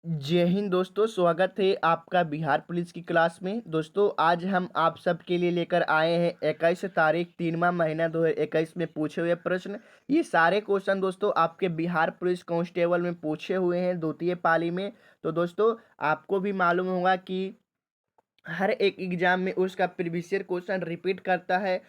जय हिंद दोस्तों, स्वागत है आपका बिहार पुलिस की क्लास में। दोस्तों आज हम आप सबके लिए लेकर आए हैं 21 तारीख 3वां महीना 2021 में पूछे हुए प्रश्न। ये सारे क्वेश्चन दोस्तों आपके बिहार पुलिस कांस्टेबल में पूछे हुए हैं द्वितीय पाली में। तो दोस्तों आपको भी मालूम होगा कि हर एक एग्जाम में उसका प्रीवियस ईयर क्वेश्चन रिपीट करता है।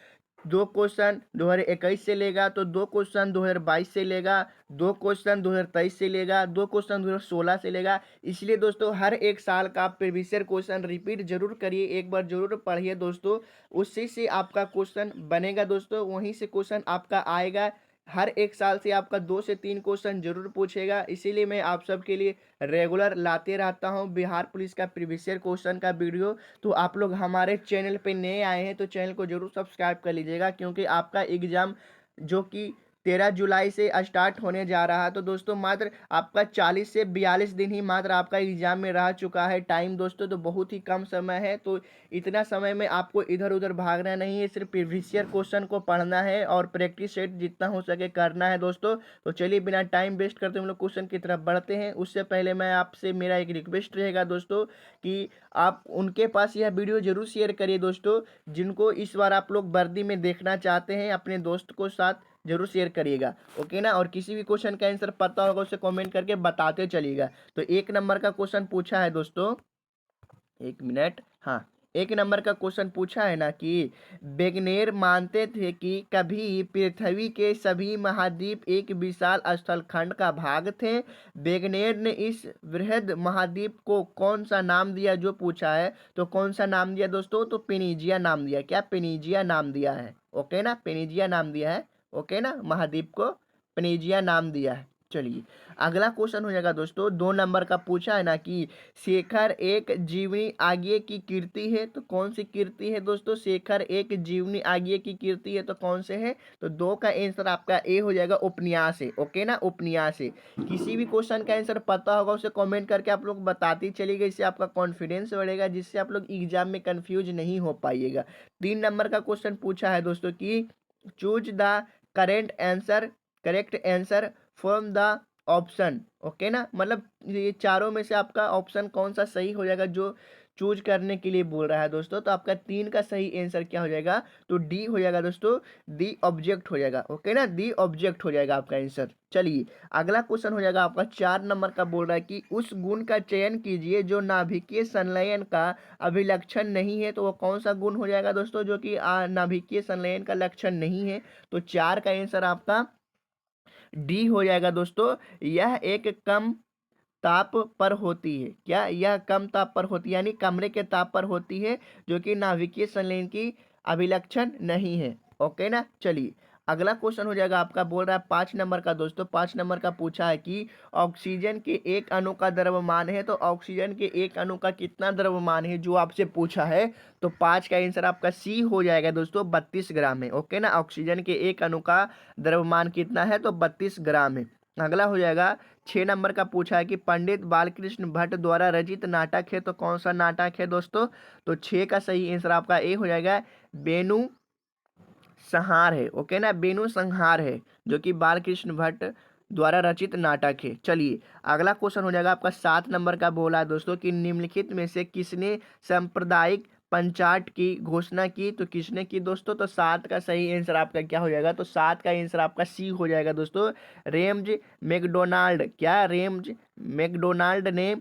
2 क्वेश्चन 2021 से लेगा तो 2 क्वेश्चन 2022 से लेगा, 2 क्वेश्चन 2023 से लेगा, 2 क्वेश्चन 2016 से लेगा। इसलिए दोस्तों हर एक साल का प्रीवियस ईयर क्वेश्चन रिपीट जरूर करिए, एक बार जरूर पढ़िए दोस्तों। उसी से आपका क्वेश्चन बनेगा दोस्तों, वहीं से क्वेश्चन आपका आएगा। हर एक साल से आपका 2 से 3 क्वेश्चन जरूर पूछेगा, इसीलिए मैं आप सबके लिए रेगुलर लाते रहता हूं बिहार पुलिस का प्रीवियस ईयर क्वेश्चन का वीडियो। तो आप लोग हमारे चैनल पे नए आए हैं तो चैनल को जरूर सब्सक्राइब कर लीजिएगा, क्योंकि आपका एग्ज़ाम जो कि 13 जुलाई से स्टार्ट होने जा रहा है। तो दोस्तों मात्र आपका 40 से 42 दिन ही मात्र आपका एग्ज़ाम में रह चुका है टाइम दोस्तों, तो बहुत ही कम समय है। तो इतना समय में आपको इधर उधर भागना नहीं है, सिर्फ प्रीवियस ईयर क्वेश्चन को पढ़ना है और प्रैक्टिस सेट जितना हो सके करना है दोस्तों। तो चलिए बिना टाइम वेस्ट करते हम लोग क्वेश्चन की तरफ बढ़ते हैं। उससे पहले मैं आपसे मेरा एक रिक्वेस्ट रहेगा दोस्तों कि आप उनके पास यह वीडियो जरूर शेयर करिए दोस्तों, जिनको इस बार आप लोग वर्दी में देखना चाहते हैं। अपने दोस्त को साथ जरूर शेयर करिएगा, ओके ना। और किसी भी क्वेश्चन का आंसर पता होगा उसे कमेंट करके बताते चलिएगा। तो 1 नंबर का क्वेश्चन पूछा है दोस्तों, 1 मिनट। हाँ, 1 नंबर का क्वेश्चन पूछा है ना कि वेगनेर मानते थे कि कभी पृथ्वी के सभी महाद्वीप एक विशाल स्थलखंड का भाग थे। वेगनेर ने इस वृहद महाद्वीप को कौन सा नाम दिया, जो पूछा है। तो कौन सा नाम दिया दोस्तों, तो पेनिजिया नाम दिया। क्या पेनिजिया नाम दिया है, ओके ना, पेनिजिया नाम दिया है, ओके ना, महाद्वीप को पेनिजिया नाम दिया है। चलिए अगला क्वेश्चन हो जाएगा दोस्तों, 2 नंबर का पूछा है ना कि शेखर एक जीवनी आज्ञा की कीर्ति है। तो कौन सी कीर्ति है दोस्तों, शेखर एक जीवनी आज्ञा की कीर्ति है, तो कौन से है। तो 2 का आंसर आपका ए हो जाएगा, उपन्यास है, ओके ना, उपन्यास है। किसी भी क्वेश्चन का आंसर पता होगा उसे कमेंट करके आप लोग बताते चलिएगा, इससे आपका कॉन्फिडेंस बढ़ेगा, जिससे आप लोग एग्जाम में कंफ्यूज नहीं हो पाइएगा। 3 नंबर का क्वेश्चन पूछा है दोस्तों कि choose the correct answer from the option, okay ना, मतलब ये चारों में से आपका ऑप्शन कौन सा सही हो जाएगा जो चूज करने के लिए बोल रहा है दोस्तों। तो आपका 3 का सही आंसर क्या हो जाएगा, तो डी हो जाएगा दोस्तों, दी ऑब्जेक्ट हो जाएगा, ओके ना, दी ऑब्जेक्ट हो जाएगा आपका आंसर। चलिए अगला क्वेश्चन हो जाएगा आपका 4 नंबर का, बोल रहा है कि उस गुण का चयन कीजिए जो नाभिकीय संलयन का अभिलक्षण नहीं है। तो वो कौन सा गुण हो जाएगा दोस्तों जो कि नाभिकीय संलयन का लक्षण नहीं है। तो 4 का आंसर आपका डी हो जाएगा दोस्तों, यह एक कम ताप पर होती है। क्या, यह कम ताप पर होती है, यानी कमरे के ताप पर होती है, जो कि नाभिकीय संलयन की अभिलक्षण नहीं है, ओके ना। चलिए अगला क्वेश्चन हो जाएगा आपका, बोल रहा है 5 नंबर का दोस्तों। 5 नंबर का पूछा है कि ऑक्सीजन के एक अणु का द्रव्यमान है। तो ऑक्सीजन के एक अणु का कितना द्रव्यमान है, जो आपसे पूछा है। तो 5 का आंसर आपका सी हो जाएगा दोस्तों, 32 ग्राम है, ओके ना। ऑक्सीजन के एक अणु का द्रव्यमान कितना है, तो 32 ग्राम है। अगला हो जाएगा 6 नंबर का, पूछा है कि पंडित बालकृष्ण भट्ट द्वारा रचित नाटक है। तो कौन सा नाटक है दोस्तों। तो 6 का सही आंसर आपका ए हो जाएगा, बेनु संहार है, ओके ना, बेनु संहार है, जो कि बालकृष्ण भट्ट द्वारा रचित नाटक है। चलिए अगला क्वेश्चन हो जाएगा आपका 7 नंबर का, बोला है दोस्तों कि निम्नलिखित में से किसने सांप्रदायिक पंचाट की घोषणा की। तो किसने की दोस्तों। तो 7 का सही आंसर आपका क्या हो जाएगा, तो 7 का आंसर आपका सी हो जाएगा दोस्तों, रेम्ज मैकडोनाल्ड। क्या, रेम्ज मैकडोनाल्ड ने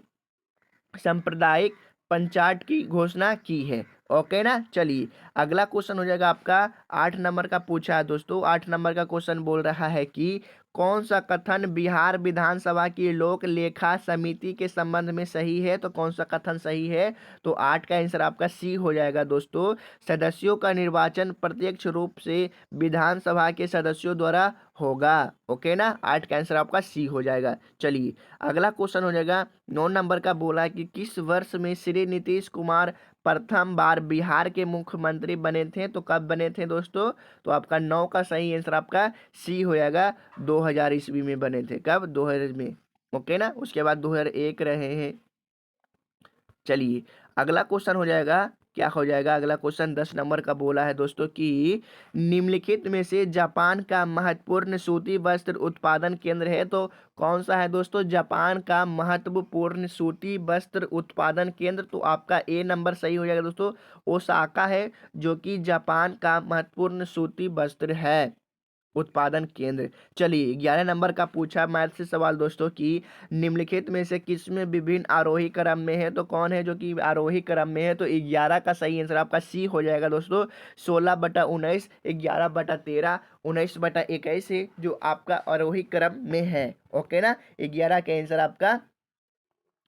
सांप्रदायिक पंचाट की घोषणा की है, ओके ना। चलिए अगला क्वेश्चन हो जाएगा आपका 8 नंबर का, पूछा है दोस्तों। 8 नंबर का क्वेश्चन बोल रहा है कि कौन सा कथन बिहार विधानसभा की लोक लेखा समिति के संबंध में सही है। तो कौन सा कथन सही है। तो 8 का आंसर आपका सी हो जाएगा दोस्तों, सदस्यों का निर्वाचन प्रत्यक्ष रूप से विधानसभा के सदस्यों द्वारा होगा, ओके ना। 8 का आंसर आपका सी हो जाएगा। चलिए अगला क्वेश्चन हो जाएगा 9 नंबर का, बोला कि किस वर्ष में श्री नीतीश कुमार प्रथम बार बिहार के मुख्यमंत्री बने थे। तो कब बने थे दोस्तों। तो आपका 9 का सही आंसर आपका सी हो जाएगा, 2000 ईस्वी में बने थे। कब, 2000 में, ओके ना। उसके बाद 2001 रहे हैं। चलिए अगला क्वेश्चन हो जाएगा क्या हो जाएगा? अगला क्वेश्चन 10 नंबर का बोला है दोस्तों कि निम्नलिखित में से जापान का महत्वपूर्ण सूती वस्त्र उत्पादन केंद्र है, तो कौन सा है दोस्तों जापान का महत्वपूर्ण सूती वस्त्र उत्पादन केंद्र? तो आपका ए नंबर सही हो जाएगा दोस्तों, ओसाका है जो कि जापान का महत्वपूर्ण सूती वस्त्र है उत्पादन केंद्र। चलिए 11 नंबर का पूछा मैथ से सवाल दोस्तों कि निम्नलिखित में से किसमें विभिन्न आरोही क्रम में है, तो कौन है जो कि आरोही क्रम में है? तो 11 का सही आंसर आपका सी हो जाएगा दोस्तों, 16/19, 11/13, 19/21 है जो आपका आरोही क्रम में है। ओके ना, 11 का आंसर आपका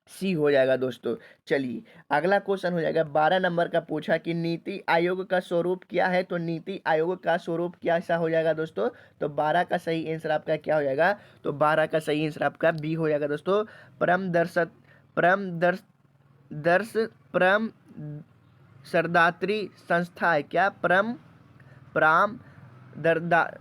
सी हो जाएगा दोस्तों। चलिए अगला क्वेश्चन हो जाएगा 12 नंबर का पूछा कि नीति आयोग का स्वरूप क्या है, तो नीति आयोग का स्वरूप क्या सा हो जाएगा दोस्तों? तो 12 का सही आंसर आपका क्या हो जाएगा? तो 12 का सही आंसर आपका बी हो जाएगा दोस्तों, परम दर्श परम दर्श दर्श परम सरदात्री संस्था है। क्या? परम प्राम दरदा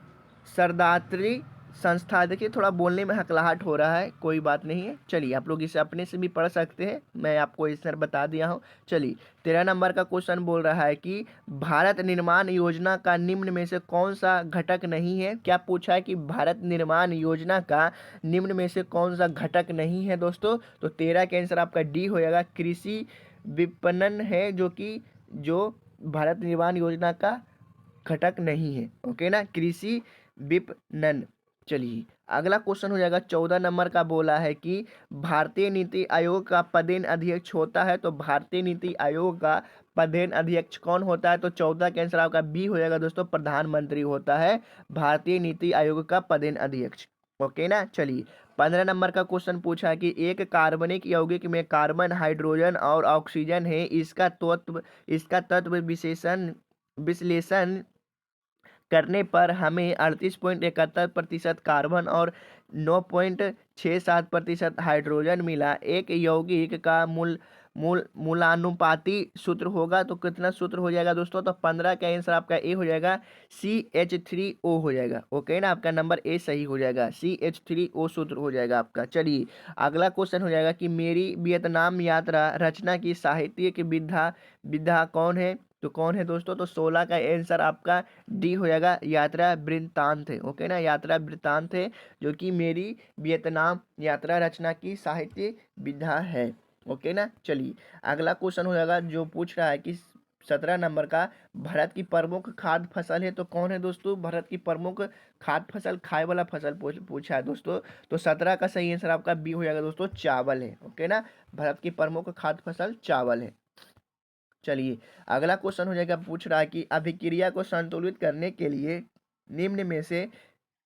सरदात्री संस्था। देखिए थोड़ा बोलने में हकलाहट हो रहा है, कोई बात नहीं है। चलिए आप लोग इसे अपने से भी पढ़ सकते हैं, मैं आपको इस तरह बता दिया हूँ। चलिए 13 नंबर का क्वेश्चन बोल रहा है कि भारत निर्माण योजना का निम्न में से कौन सा घटक नहीं है? क्या पूछा है कि भारत निर्माण योजना का निम्न में से कौन सा घटक नहीं है दोस्तों? तो 13 का आंसर आपका डी हो जाएगा, कृषि विपणन है जो भारत निर्माण योजना का घटक नहीं है। ओके ना, कृषि विपणन। चलिए अगला क्वेश्चन हो जाएगा 14 नंबर का बोला है कि भारतीय नीति आयोग का पदेन अध्यक्ष होता है, तो भारतीय नीति आयोग का पदेन अध्यक्ष कौन होता है? तो 14 का आंसर आपका बी हो जाएगा दोस्तों, प्रधानमंत्री होता है भारतीय नीति आयोग का पदेन अध्यक्ष। ओके ना, चलिए 15 नंबर का क्वेश्चन पूछा है कि एक कार्बनिक यौगिक में कार्बन, हाइड्रोजन और ऑक्सीजन है, इसका तत्व विश्लेषण करने पर हमें 38.71% कार्बन और 9.67% हाइड्रोजन मिला। एक यौगिक का मूलानुपाती सूत्र होगा, तो कितना सूत्र हो जाएगा दोस्तों? तो 15 का आंसर आपका ए हो जाएगा, CH3O हो जाएगा। ओके ना, आपका नंबर ए सही हो जाएगा, CH3O सूत्र हो जाएगा आपका। चलिए अगला क्वेश्चन हो जाएगा कि मेरी वियतनाम यात्रा रचना की साहित्यिक विधा कौन है? तो कौन है दोस्तों? तो 16 का आंसर आपका डी हो जाएगा, यात्रा वृत्तांत है। ओके ना, यात्रा वृत्तांत है जो कि मेरी वियतनाम यात्रा रचना की साहित्य विधा है। ओके ना, चलिए अगला क्वेश्चन हो जाएगा जो पूछ रहा है कि 17 नंबर का, भारत की प्रमुख खाद्य फसल है, तो कौन है दोस्तों? भारत की प्रमुख खाद्य फसल, खाए वाला फसल पूछा है दोस्तों, तो 17 का सही आंसर आपका बी हो जाएगा दोस्तों, चावल है। ओके ना, भारत की प्रमुख खाद्य फसल चावल है। चलिए अगला क्वेश्चन हो जाएगा, पूछ रहा है कि अभिक्रिया को संतुलित करने के लिए निम्न में से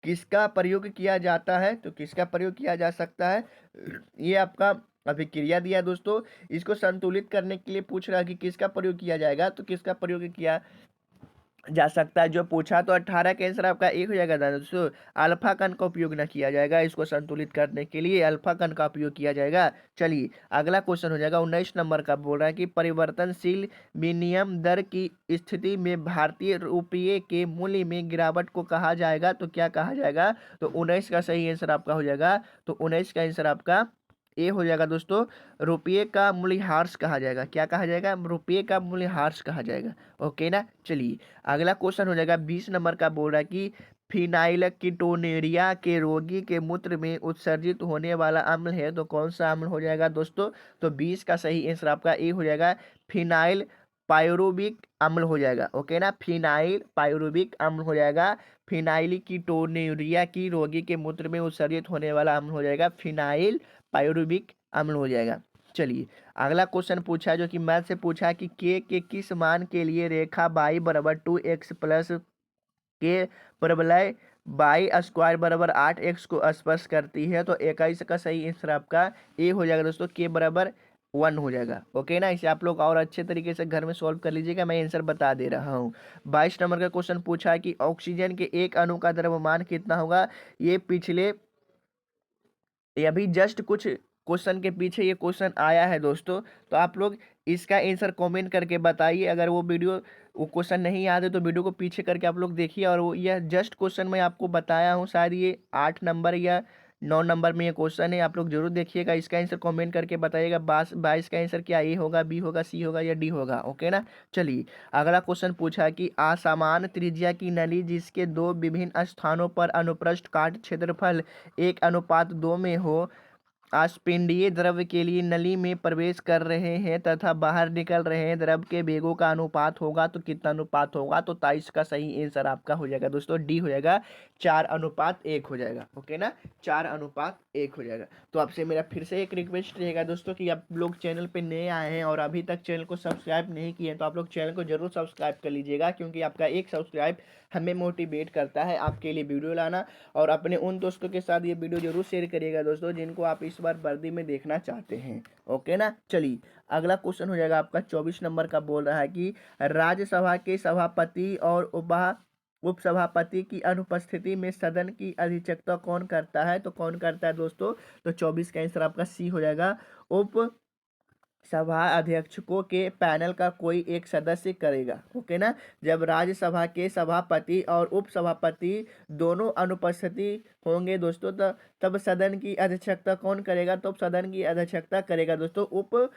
किसका प्रयोग किया जाता है? तो किसका प्रयोग किया जा सकता है? ये आपका अभिक्रिया दिया दोस्तों, इसको संतुलित करने के लिए पूछ रहा है कि किसका प्रयोग किया जाएगा, तो किसका प्रयोग किया जा सकता है जो पूछा, तो 18 का आंसर आपका एक हो जाएगा दोस्तों, अल्फा कण का उपयोग न किया जाएगा, इसको संतुलित करने के लिए अल्फा कण का उपयोग किया जाएगा। चलिए अगला क्वेश्चन हो जाएगा 19 नंबर का, बोल रहा है कि परिवर्तनशील विनिमय दर की स्थिति में भारतीय रुपये के मूल्य में गिरावट को कहा जाएगा, तो क्या कहा जाएगा? तो 19 का सही आंसर आपका हो जाएगा, तो 19 का आंसर आपका ए हो जाएगा दोस्तों, रुपये का मूल्यह्रास कहा जाएगा। क्या कहा जाएगा? रुपये का मूल्यह्रास कहा जाएगा। ओके ना, चलिए अगला क्वेश्चन हो जाएगा 20 नंबर का, बोल रहा है कि फिनाइल कीटोनुरिया के रोगी के मूत्र में उत्सर्जित होने वाला अम्ल है, तो कौन सा अम्ल हो जाएगा दोस्तों? तो 20 का सही आंसर आपका ए हो जाएगा, फिनाइल पायरुविक अम्ल हो जाएगा। ओके ना, फिनाइल पायरुविक अम्ल हो जाएगा, फिनाइल कीटोनुरिया की रोगी के मूत्र में उत्सर्जित होने वाला अम्ल हो जाएगा फिनाइल पायरुविक अम्ल हो जाएगा। चलिए अगला क्वेश्चन पूछा है जो कि मैथ से पूछा है कि के किस मान के लिए रेखा y बराबर 2x प्लस के प्रबलय y स्क्वायर बराबर 8x को स्पर्श करती है, तो 21 का सही आंसर आपका ए हो जाएगा दोस्तों, के बराबर 1 हो जाएगा। ओके ना, इसे आप लोग और अच्छे तरीके से घर में सॉल्व कर लीजिएगा, मैं आंसर बता दे रहा हूँ। 22 नंबर का क्वेश्चन पूछा है कि ऑक्सीजन के एक अणु का द्रव्यमान कितना होगा? ये अभी जस्ट कुछ क्वेश्चन के पीछे ये क्वेश्चन आया है दोस्तों, तो आप लोग इसका आंसर कमेंट करके बताइए। अगर वो क्वेश्चन नहीं याद है तो वीडियो को पीछे करके आप लोग देखिए, और वो यह जस्ट क्वेश्चन मैं आपको बताया हूँ, शायद ये 8 नंबर या 9 नंबर में ये क्वेश्चन है, आप लोग जरूर देखिएगा। इसका आंसर कमेंट करके बताइएगा। 22 का आंसर क्या ए होगा, बी होगा, सी होगा या डी होगा। ओके ना। चलिए अगला क्वेश्चन पूछा कि असमान त्रिज्या की नली जिसके दो विभिन्न स्थानों पर अनुप्रस्थ काट क्षेत्रफल 1:2 में हो, आस्पिंडीय द्रव के लिए नली में प्रवेश कर रहे हैं तथा बाहर निकल रहे हैं द्रव के वेगों का अनुपात होगा तो कितना अनुपात होगा। तो 23 का सही आंसर आपका हो जाएगा दोस्तों, डी हो जाएगा, 4:1 हो जाएगा। ओके ना, 4:1 हो जाएगा। तो आपसे मेरा फिर से एक रिक्वेस्ट रहेगा दोस्तों कि आप लोग चैनल पे नए आए हैं और अभी तक चैनल को सब्सक्राइब नहीं किए हैं तो आप लोग चैनल को जरूर सब्सक्राइब कर लीजिएगा, क्योंकि आपका एक सब्सक्राइब हमें मोटिवेट करता है आपके लिए वीडियो लाना। और अपने उन दोस्तों के साथ ये वीडियो जरूर शेयर करिएगा दोस्तों जिनको आप इस बार वर्दी में देखना चाहते हैं। ओके ना। चलिए अगला क्वेश्चन हो जाएगा आपका 24 नंबर का। बोल रहा है कि राज्यसभा के सभापति और उपसभापति की अनुपस्थिति में सदन की अध्यक्षता कौन करता है। तो कौन करता है दोस्तों, तो 24 का आंसर आपका सी हो जाएगा, उप सभा अध्यक्षों के पैनल का कोई एक सदस्य करेगा। ओके ना। जब राज्यसभा के सभापति और उपसभापति दोनों अनुपस्थिति होंगे दोस्तों, तब सदन की अध्यक्षता कौन करेगा, तो सदन की अध्यक्षता करेगा दोस्तों उप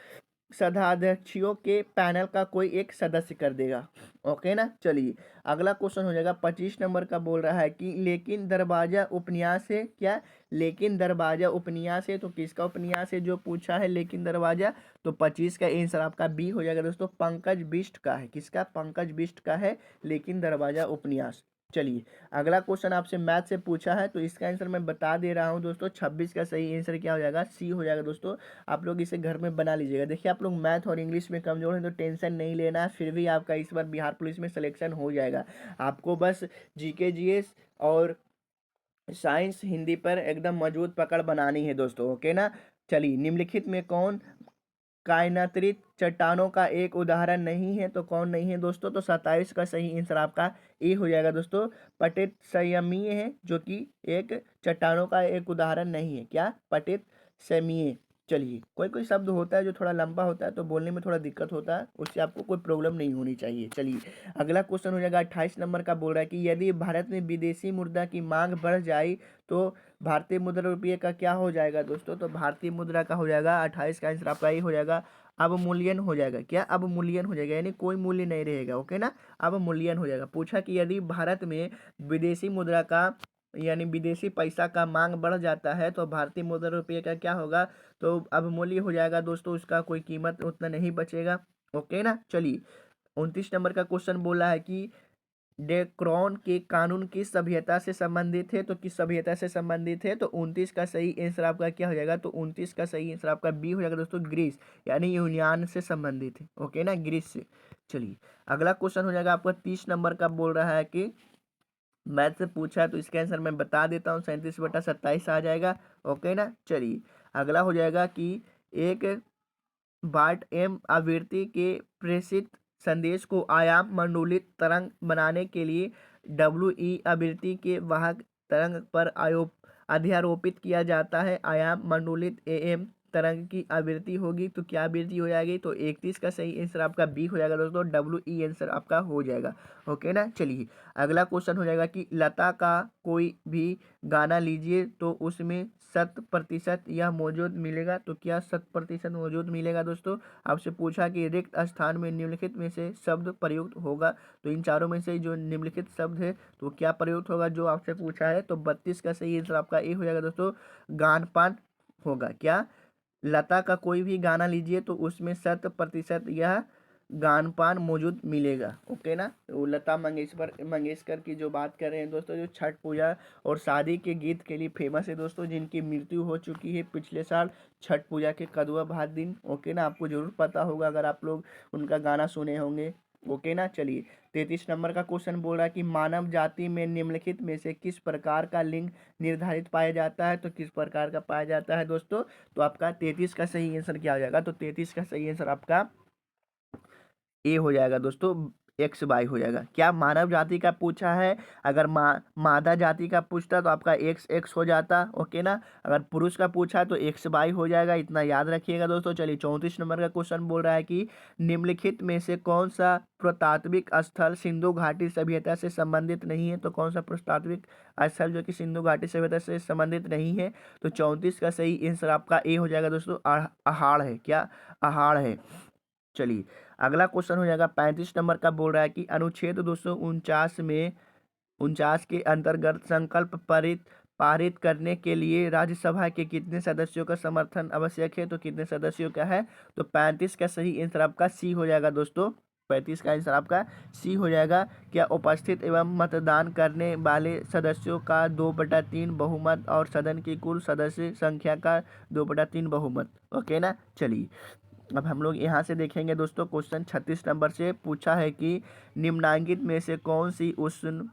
सभाध्यक्षों के पैनल का कोई एक सदस्य कर देगा। ओके ना। चलिए अगला क्वेश्चन हो जाएगा 25 नंबर का। बोल रहा है कि लेकिन दरवाजा उपन्यास है क्या, लेकिन दरवाजा उपन्यास है, तो किसका उपन्यास है जो पूछा है लेकिन दरवाजा। तो 25 का आंसर आपका बी हो जाएगा दोस्तों, पंकज बिष्ट का है। किसका, पंकज बिष्ट का है लेकिन दरवाजा उपन्यास। चलिए अगला क्वेश्चन आपसे मैथ से पूछा है तो इसका आंसर मैं बता दे रहा हूं दोस्तों। 26 का सही आंसर क्या हो जाएगा, सी हो जाएगा दोस्तों। आप लोग इसे घर में बना लीजिएगा। देखिए आप लोग मैथ और इंग्लिश में कमजोर हैं तो टेंशन नहीं लेना, फिर भी आपका इस बार बिहार पुलिस में सिलेक्शन हो जाएगा। आपको बस जीके जीएस और साइंस हिंदी पर एकदम मजबूत पकड़ बनानी है दोस्तों। ओके ना। चलिए निम्नलिखित में कौन कायनात्रित चट्टानों का एक उदाहरण नहीं है, तो कौन नहीं है दोस्तों, तो 27 का सही आंसर आपका ए हो जाएगा दोस्तों, पतित संयमीय है, जो कि एक चट्टानों का एक उदाहरण नहीं है। क्या, पतित संयमीय। चलिए कोई कोई शब्द होता है जो थोड़ा लंबा होता है तो बोलने में थोड़ा दिक्कत होता है, उससे आपको कोई प्रॉब्लम नहीं होनी चाहिए। चलिए अगला क्वेश्चन हो जाएगा 28 नंबर का। बोल रहा है कि यदि भारत में विदेशी मुद्रा की मांग बढ़ जाए तो भारतीय मुद्रा रुपये का क्या हो जाएगा दोस्तों, तो भारतीय मुद्रा का हो जाएगा 28 का आंसर आपका ये हो जाएगा, अवमूल्यन हो जाएगा। क्या, अवमूल्यन हो जाएगा, यानी कोई मूल्य नहीं रहेगा। ओके ना, अवमूल्यन हो जाएगा। पूछा कि यदि भारत में विदेशी मुद्रा का यानी विदेशी पैसा का मांग बढ़ जाता है तो भारतीय मुद्रा रुपये का क्या होगा, तो अवमूल्य हो जाएगा दोस्तों, उसका कोई कीमत उतना नहीं बचेगा। ओके ना। चलिए 29 नंबर का क्वेश्चन बोला है कि डेक्रोन के कानून किस सभ्यता से संबंधित है, तो किस सभ्यता से संबंधित है, तो 29 का सही आंसर आपका क्या हो जाएगा, तो 29 का सही आंसर आपका बी हो जाएगा दोस्तों, ग्रीस, यानी यूनान से संबंधित है। ओके ना, ग्रीस से। चलिए अगला क्वेश्चन हो जाएगा आपका 30 नंबर का। बोल रहा है कि मैथ से पूछा है तो इसका आंसर मैं बता देता हूँ, 37/27 आ जाएगा। ओके ना। चलिए अगला हो जाएगा कि एक वाट एम आवृत्ति के प्रेषित संदेश को आयाम मंडलित तरंग बनाने के लिए डब्ल्यू आवृत्ति के वाहक तरंग पर अध्यारोपित किया जाता है। आयाम मंडलित एम तरंग की आवृत्ति होगी तो क्या आवृत्ति हो जाएगी, तो 31 का सही आंसर आपका बी हो जाएगा दोस्तों, डब्ल्यू आंसर आपका हो जाएगा। ओके ना। चलिए अगला क्वेश्चन हो जाएगा कि लता का कोई भी गाना लीजिए तो उसमें 100% यह मौजूद मिलेगा, तो क्या 100% मौजूद मिलेगा दोस्तों। आपसे पूछा कि रिक्त स्थान में निम्नलिखित में से शब्द प्रयुक्त होगा, तो इन चारों में से जो निम्नलिखित शब्द है तो क्या प्रयुक्त होगा जो आपसे पूछा है, तो 32 का सही आंसर आपका ए हो जाएगा दोस्तों, गान पान होगा। क्या, लता का कोई भी गाना लीजिए तो उसमें 100% यह गान पान मौजूद मिलेगा। ओके ना। तो लता मंगेशकर की जो बात कर रहे हैं दोस्तों, जो छठ पूजा और शादी के गीत के लिए फेमस है दोस्तों, जिनकी मृत्यु हो चुकी है पिछले साल छठ पूजा के कदवा भात दिन। ओके ना, आपको जरूर पता होगा अगर आप लोग उनका गाना सुने होंगे। ओके ना। चलिए 33 नंबर का क्वेश्चन बोल रहा है कि मानव जाति में निम्नलिखित में से किस प्रकार का लिंग निर्धारित पाया जाता है, तो किस प्रकार का पाया जाता है दोस्तों, तो आपका 33 का सही आंसर क्या हो जाएगा, तो 33 का सही आंसर आपका ए हो जाएगा दोस्तों, एक्स वाई हो जाएगा। क्या मानव जाति का पूछा है, अगर मादा जाति का पूछता तो आपका एक्स एक्स हो जाता, ओके ना। अगर पुरुष का पूछा है तो एक्स वाई हो जाएगा, इतना याद रखिएगा दोस्तों। चलिए 34 नंबर का क्वेश्चन बोल रहा है कि निम्नलिखित में से कौन सा पुरातात्विक स्थल सिंधु घाटी सभ्यता से संबंधित नहीं है। तो कौन सा पुरातात्विक स्थल जो कि सिंधु घाटी सभ्यता से संबंधित नहीं है। तो 34 का सही आंसर आपका ए हो जाएगा दोस्तों, अहाड़ है। क्या, अहाड़ है। चलिए अगला क्वेश्चन हो जाएगा 35 नंबर का, बोल रहा है कि अनुच्छेद 249 में 49 के अंतर्गत संकल्प पारित करने के लिए राज्यसभा के कितने सदस्यों का समर्थन आवश्यक है। तो कितने सदस्यों का है। तो 35 का सही आंसर आपका सी हो जाएगा दोस्तों, 35 का आंसर आपका सी हो जाएगा। क्या उपस्थित एवं मतदान करने वाले सदस्यों का 2/3 बहुमत और सदन की कुल सदस्य संख्या का 2/3 बहुमत, ओके ना। चलिए अब हम लोग यहाँ से देखेंगे दोस्तों, क्वेश्चन 36 नंबर से पूछा है कि निम्नांकित में से कौन सी उष्ण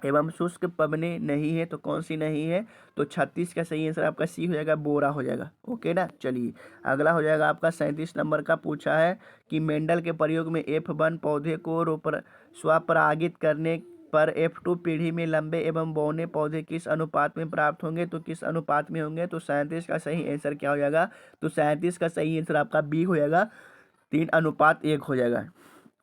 एवं शुष्क पवने नहीं है। तो कौन सी नहीं है। तो 36 का सही आंसर आपका सी हो जाएगा, बोरा हो जाएगा, ओके ना। चलिए अगला हो जाएगा आपका 37 नंबर का, पूछा है कि मेंडल के प्रयोग में F1 पौधे को स्वपरागित करने पर F2 पीढ़ी में लंबे एवं बौने पौधे किस अनुपात में प्राप्त होंगे। तो किस अनुपात में होंगे। तो 37 का सही आंसर क्या हो जाएगा। तो 37 का सही आंसर आपका बी हो जाएगा, 3:1 हो जाएगा,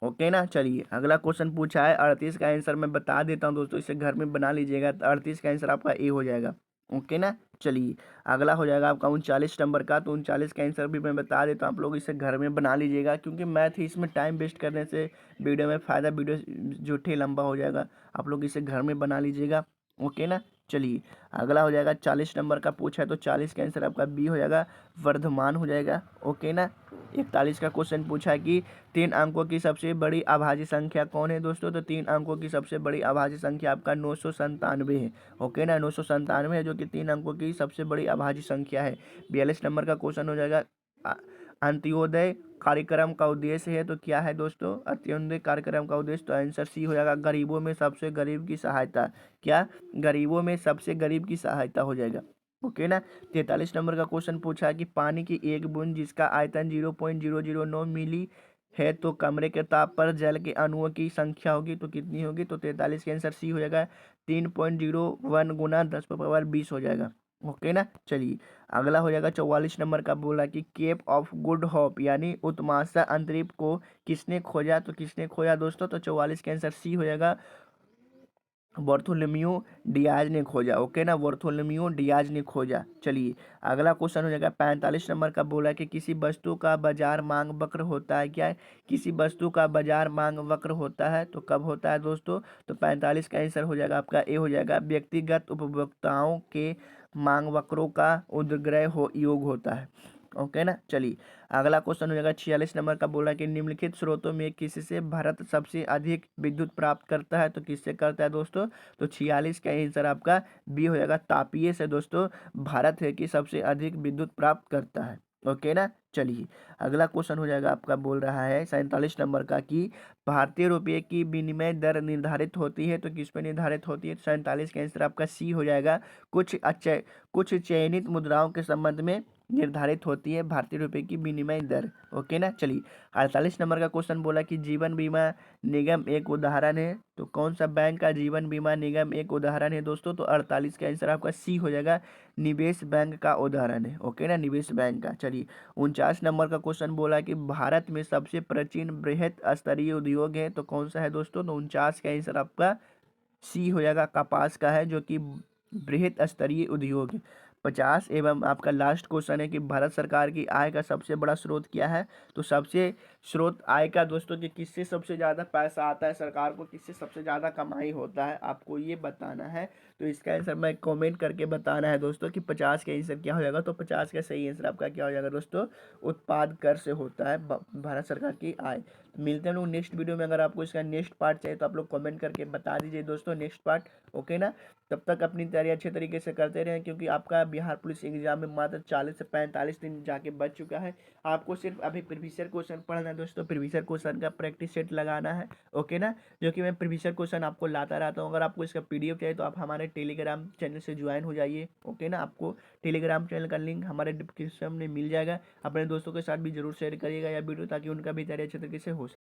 ओके ना। चलिए अगला क्वेश्चन पूछा है 38 का आंसर मैं बता देता हूँ दोस्तों, इसे घर में बना लीजिएगा। तो 38 का आंसर आपका ए हो जाएगा, ओके ना। चलिए अगला हो जाएगा आपका 39 नंबर का। तो 39 का आंसर भी मैं बता देता हूँ, आप लोग इसे घर में बना लीजिएगा, क्योंकि मैथ ही इसमें टाइम वेस्ट करने से वीडियो में फ़ायदा, वीडियो जो थे लंबा हो जाएगा। आप लोग इसे घर में बना लीजिएगा, ओके ना। चलिए अगला हो जाएगा 40 नंबर का पूछा है, तो 40 का आंसर आपका बी हो जाएगा, वर्धमान हो जाएगा, ओके ना। 41 का क्वेश्चन पूछा है कि 3 अंकों की सबसे बड़ी अभाज्य संख्या कौन है दोस्तों। तो 3 अंकों की सबसे बड़ी अभाज्य संख्या आपका 997 है, ओके ना। 997 है जो कि 3 अंकों की सबसे बड़ी अभाज्य संख्या है। 42 नंबर का क्वेश्चन हो जाएगा अंत्योदय कार्यक्रम का उद्देश्य है। तो क्या है दोस्तों अंत्योदय कार्यक्रम का उद्देश्य। तो आंसर सी हो जाएगा, गरीबों में सबसे गरीब की सहायता। क्या, गरीबों में सबसे गरीब की सहायता हो जाएगा, ओके ना। 43 नंबर का क्वेश्चन पूछा है कि पानी की एक बूंद जिसका आयतन 0.009 मिली है, तो कमरे के ताप पर जल के अणुओं की संख्या होगी। तो कितनी होगी। तो 43 के आंसर सी हो जाएगा, 3.01 गुना 10⁻20 हो जाएगा, ओके ना। चलिए अगला हो जाएगा 44 नंबर का, बोला कि केप ऑफ गुड होप यानी उत्माशा अंतरीप को किसने खोजा। तो किसने खोजा दोस्तों। तो 44 के आंसर सी हो जाएगा, बर्थोलोम्यू डियाज ने खोजा, ओके ना। बर्थोलोम्यू डियाज ने खोजा। चलिए अगला क्वेश्चन हो जाएगा 45 नंबर का, बोला कि किसी वस्तु का बाजार मांग वक्र होता है। क्या है, किसी वस्तु का बाजार मांग वक्र होता है। तो कब होता है दोस्तों। तो 45 का आंसर हो जाएगा आपका ए हो जाएगा, व्यक्तिगत उपभोक्ताओं के मांग वक्रों का उद्ग्रह योग होता है, ओके ना। चलिए अगला क्वेश्चन हो जाएगा 46 नंबर का, बोला कि निम्नलिखित स्रोतों में किससे भारत सबसे अधिक विद्युत प्राप्त करता है। तो किससे करता है दोस्तों। तो 46 का आंसर आपका बी हो जाएगा, तापीय से दोस्तों भारत है कि सबसे अधिक विद्युत प्राप्त करता है, ओके ना। चलिए अगला क्वेश्चन हो जाएगा आपका, बोल रहा है 47 नंबर का कि भारतीय रुपये की विनिमय दर निर्धारित होती है। तो किस पे निर्धारित होती है। तो 47 का आंसर आपका सी हो जाएगा, कुछ चयनित मुद्राओं के संबंध में निर्धारित होती है भारतीय रुपये की विनिमय दर, ओके ना। चलिए 48 नंबर का क्वेश्चन बोला कि जीवन बीमा निगम एक उदाहरण है। तो कौन सा बैंक का जीवन बीमा निगम एक उदाहरण है दोस्तों। तो 48 का आंसर आपका सी हो जाएगा, निवेश बैंक का उदाहरण है, ओके ना, निवेश बैंक का। चलिए 49 नंबर का क्वेश्चन बोला कि भारत में सबसे प्राचीन बृहत स्तरीय उद्योग है। तो कौन सा है दोस्तों। तो 49 का आंसर आपका सी हो जाएगा, कपास का है जो कि बृहत स्तरीय उद्योग है। 50 एवं आपका लास्ट क्वेश्चन है कि भारत सरकार की आय का सबसे बड़ा स्रोत क्या है। तो सबसे स्रोत आय का दोस्तों कि किससे सबसे ज़्यादा पैसा आता है सरकार को, किससे सबसे ज़्यादा कमाई होता है, आपको ये बताना है। तो इसका आंसर मैं कमेंट करके बताना है दोस्तों कि 50 का आंसर क्या हो जाएगा। तो 50 का सही आंसर आपका क्या हो जाएगा दोस्तों, उत्पाद कर से होता है भारत सरकार की आय। मिलते हैं लोग नेक्स्ट वीडियो में। अगर आपको इसका नेक्स्ट पार्ट चाहिए तो आप लोग कमेंट करके बता दीजिए दोस्तों नेक्स्ट पार्ट, ओके ना। तब तक अपनी तैयारी अच्छे तरीके से करते रहें, क्योंकि आपका बिहार पुलिस एग्जाम में मात्र 40 से 45 दिन जाके बच चुका है। आपको सिर्फ अभी प्रीवियस क्वेश्चन पढ़ना है दोस्तों, प्रीवियस क्वेश्चन का प्रैक्टिस सेट लगाना है, ओके ना। जो कि मैं प्रीवियस क्वेश्चन आपको लाता रहता हूँ। अगर आपको इसका PDF चाहिए तो आप हमारे टेलीग्राम चैनल से ज्वाइन हो जाइए, ओके ना। आपको टेलीग्राम चैनल का लिंक हमारे डिस्क्रिप्शन में मिल जाएगा। अपने दोस्तों के साथ भी जरूर शेयर करिएगा यह वीडियो, ताकि उनका भी तैयारी अच्छे तरीके से हो सके।